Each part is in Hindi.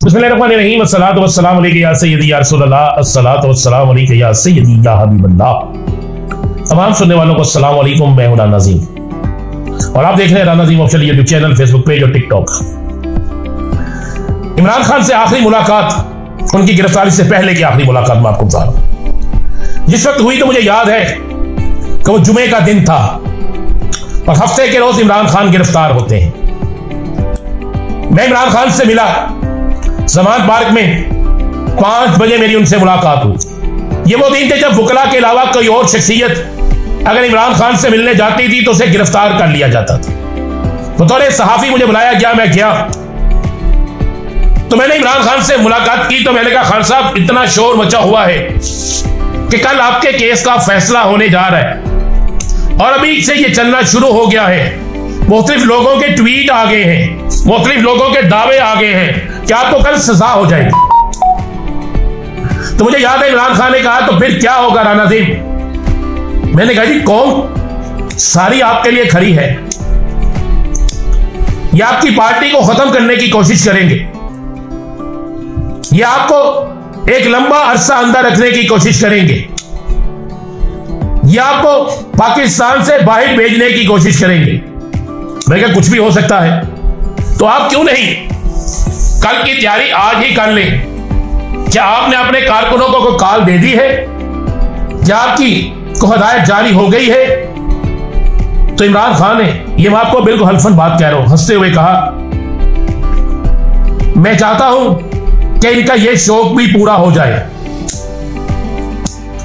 बिस्मिल्लाहिर्रहमानिर्रहीम अस्सलातु वस्सलामु अलैका या सय्यदी या रसूलल्लाह अस्सलातु वस्सलामु अलैका या सय्यदी या हबीबल्लाह। तमाम सुनने वालों को अस्सलाम वालेकुम। मैं हूं राना अज़ीम और आप देख रहे हैं Rana Azeem official YouTube channel, Facebook page और टिकटॉक। इमरान खान से आखिरी मुलाकात, उनकी गिरफ्तारी से पहले की आखिरी मुलाकात मैं आपको बता रहा हूं। जिस वक्त हुई तो मुझे याद है कि वो जुमे का दिन था और हफ्ते के रोज इमरान खान गिरफ्तार होते हैं। मैं इमरान खान से मिला ज़मान पार्क में, 5 बजे मेरी उनसे मुलाकात हुई। ये वो दिन थे जब वकला के अलावा कोई और शख्सियत अगर इमरान खान से मिलने जाती थी तो उसे गिरफ्तार कर लिया जाता था। बतौर सहाफी मुझे बुलाया गया, मैं गया तो मैंने इमरान खान से मुलाकात की। तो मैंने कहा, खान साहब इतना शोर मचा हुआ है कि कल आपके केस का फैसला होने जा रहा है और अभी से ये चलना शुरू हो गया है। मुख्तलिफ लोगों के ट्वीट आ गए हैं, मुख्तलिफ लोगों के दावे आ गए हैं कि आपको कल सजा हो जाएगी। तो मुझे याद है इमरान खान ने कहा, तो फिर क्या होगा राना अज़ीम? मैंने कहा, जी कौम सारी आपके लिए खड़ी है, ये आपकी पार्टी को खत्म करने की कोशिश करेंगे, ये आपको एक लंबा अरसा अंदर रखने की कोशिश करेंगे, ये आपको पाकिस्तान से बाहर भेजने की कोशिश करेंगे। मैं क्या, कुछ भी हो सकता है, तो आप क्यों नहीं कल की तैयारी आज ही कर लें? क्या आपने अपने कारकुनों को कोई कॉल दे दी है? क्या आपकी को हदायत जारी हो गई है? तो इमरान खान ने, ये मैं आपको बिल्कुल हल्फन बात कह रहा हूं, हंसते हुए कहा, मैं चाहता हूं कि इनका यह शौक भी पूरा हो जाए।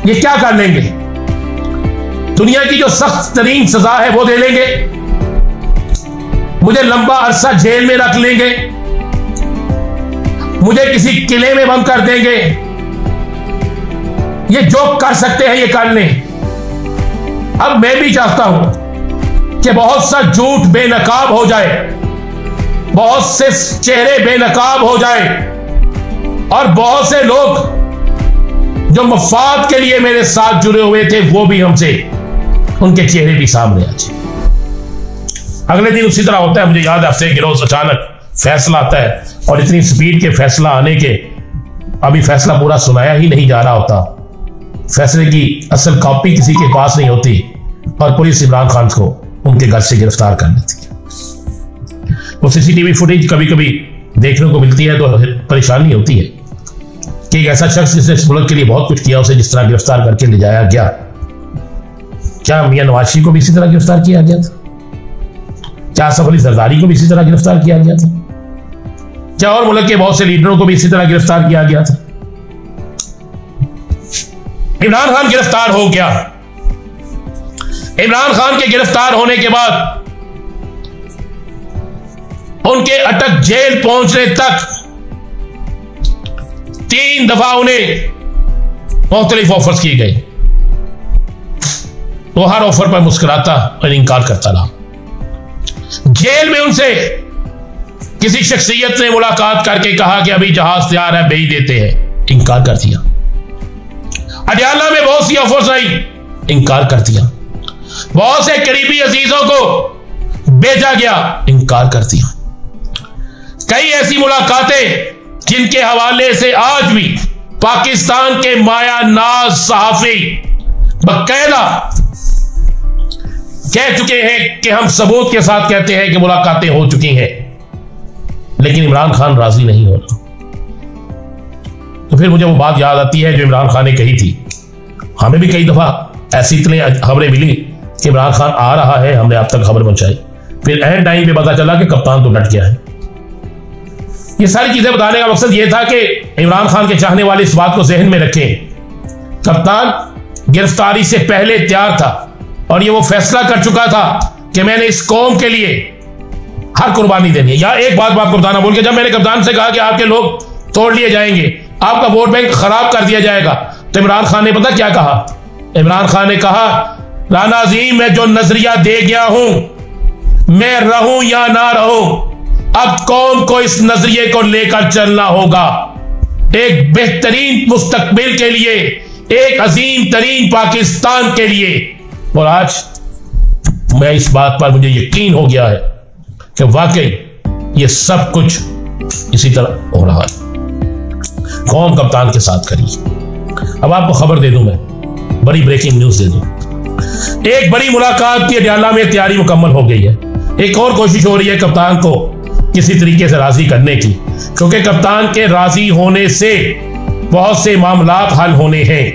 ये क्या कर लेंगे? दुनिया की जो सख्त तरीन सजा है वो दे लेंगे, मुझे लंबा अरसा जेल में रख लेंगे, मुझे किसी किले में बंद कर देंगे। ये जो कर सकते हैं ये कर लें। अब मैं भी चाहता हूं कि बहुत सा झूठ बेनकाब हो जाए, बहुत से चेहरे बेनकाब हो जाए और बहुत से लोग जो मफाद के लिए मेरे साथ जुड़े हुए थे वो भी हमसे, उनके चेहरे भी सामने आ जाए। अगले दिन उसी तरह होता है। मुझे याद है हफ्ते के रोज अचानक फैसला आता है और इतनी स्पीड के फैसला आने के अभी फैसला पूरा सुनाया ही नहीं जा रहा होता, फैसले की असल कॉपी किसी के पास नहीं होती और पुलिस इमरान खान को उनके घर से गिरफ्तार कर लेती है। वो सीसीटीवी फुटेज कभी कभी देखने को मिलती है तो परेशानी होती है कि एक ऐसा शख्स जिसने इस मुल्क के लिए बहुत कुछ किया, उसे जिस तरह गिरफ्तार करके ले जाया गया। क्या मियां नवाज शरीफ को भी इसी तरह गिरफ्तार किया गया था? क्या आसफ अली जरदारी को भी इसी तरह गिरफ्तार किया गया था? क्या और मुल्क के बहुत से लीडरों को भी इसी तरह गिरफ्तार किया गया था? इमरान खान गिरफ्तार हो गया। इमरान खान के गिरफ्तार होने के बाद उनके अटक जेल पहुंचने तक 3 दफा उन्हें मुख्तलिफ ऑफर्स किए गए। वो हर ऑफर पर मुस्कुराता और इनकार करता रहा। जेल में उनसे किसी शख्सियत ने मुलाकात करके कहा कि अभी जहाज तैयार है, भेज देते हैं, इनकार कर दिया। अडियाला में बहुत सी ऑफर्स आई, इनकार कर दिया। बहुत से करीबी अजीजों को भेजा गया, इनकार कर दिया। कई ऐसी मुलाकातें जिनके हवाले से आज भी पाकिस्तान के माया नाज सहाफी बकायदा कह चुके हैं कि हम सबूत के साथ कहते हैं कि मुलाकातें हो चुकी हैं, लेकिन इमरान खान राजी नहीं हो रहा। तो फिर मुझे वो बात याद आती है जो इमरान खान ने कही थी। हमें भी कई दफा ऐसी इतनी खबरें मिली कि इमरान खान आ रहा है, हमने अब तक खबर पहुंचाई, फिर एंड टाइम पे पता चला कि कप्तान तो डट गया है। ये सारी चीजें बताने का मकसद ये था कि इमरान खान के चाहने वाले इस बात को जहन में रखें, कप्तान गिरफ्तारी से पहले तैयार था और ये वो फैसला कर चुका था कि मैंने इस कौम के लिए हर कुर्बानी देनी है। या एक बात मैं आपको बताना भूल के, जब मैंने कप्तान से कहा कि आपके लोग तोड़ लिए जाएंगे, आपका वोट बैंक खराब कर दिया जाएगा, तो इमरान खान ने पता क्या कहा? इमरान खान ने कहा, राना अज़ीम मैं जो नजरिया दे गया हूं, मैं रहूं या ना रहूं, अब कौम को इस नजरिए को लेकर चलना होगा, एक बेहतरीन मुस्तकबिल के लिए, एक अजीम तरीन पाकिस्तान के लिए। और आज मैं इस बात पर मुझे यकीन हो गया है कि वाकई ये सब कुछ इसी तरह हो रहा है। कौम कप्तान के साथ खड़ी। अब आपको खबर दे दूं, मैं बड़ी ब्रेकिंग न्यूज दे दूं। एक बड़ी मुलाकात की अडियाला में तैयारी मुकम्मल हो गई है। एक और कोशिश हो रही है कप्तान को किसी तरीके से राजी करने की, क्योंकि कप्तान के राजी होने से बहुत से मामलात हल होने हैं।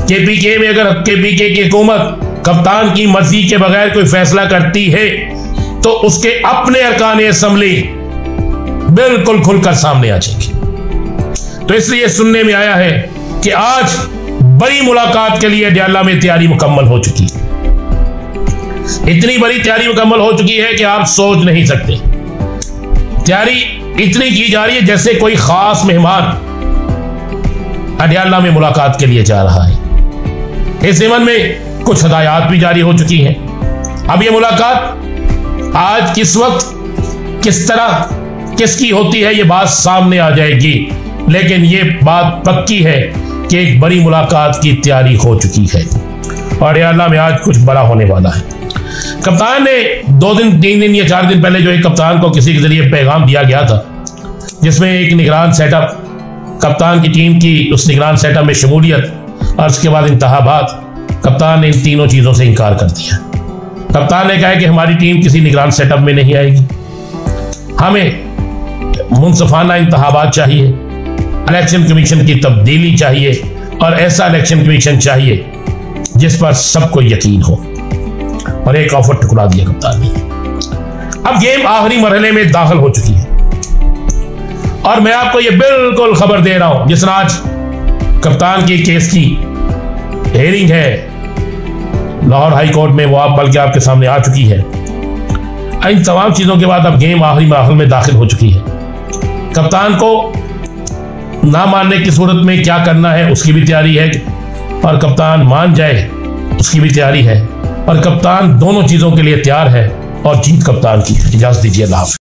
केपीके में अगर केपीके की हुकूमत कप्तान की मर्जी के बगैर कोई फैसला करती है तो उसके अपने अरकान असेंबली बिल्कुल खुलकर सामने आ जाएंगे। तो इसलिए सुनने में आया है कि आज बड़ी मुलाकात के लिए अडियाला में तैयारी मुकम्मल हो चुकी है। इतनी बड़ी तैयारी मुकम्मल हो चुकी है कि आप सोच नहीं सकते। तैयारी इतनी की जा रही है जैसे कोई खास मेहमान अडियाला में मुलाकात के लिए जा रहा है। इस ज़मन में कुछ हदायत भी जारी हो चुकी हैं। अब ये मुलाकात आज किस वक्त किस तरह किसकी होती है ये बात सामने आ जाएगी, लेकिन ये बात पक्की है कि एक बड़ी मुलाकात की तैयारी हो चुकी है और अडियाला में आज कुछ बड़ा होने वाला है। कप्तान ने 2 दिन 3 दिन या 4 दिन पहले जो एक कप्तान को किसी के जरिए पैगाम दिया गया था, जिसमें एक निगरान सेटअप, कप्तान की टीम की उस निगरान सेटअप में शमूलियत और उसके बाद इंतखाबात, कप्तान ने इन तीनों चीज़ों से इनकार कर दिया। कप्तान ने कहा कि हमारी टीम किसी निगरान सेटअप में नहीं आएगी, हमें मुनसफाना इंतखाबात चाहिए, इलेक्शन कमीशन की तब्दीली चाहिए और ऐसा इलेक्शन कमीशन चाहिए जिस पर सबको यकीन हो, और एक ऑफर ठुकरा दिया कप्तान ने। अब गेम आखिरी मरहले में दाखिल हो चुकी है और मैं आपको ये बिल्कुल खबर दे रहा हूं, जिस आज कप्तान के केस की हेयरिंग है लाहौर हाई कोर्ट में, वो आप बल्कि आपके सामने आ चुकी है। इन तमाम चीज़ों के बाद अब गेम आखिरी मरहले में दाखिल हो चुकी है। कप्तान को ना मानने की सूरत में क्या करना है उसकी भी तैयारी है, और कप्तान मान जाए उसकी भी तैयारी है, और कप्तान दोनों चीज़ों के लिए तैयार है और जीत कप्तान की है। इजाज़त दीजिए, अल्लाह हाफ़िज़।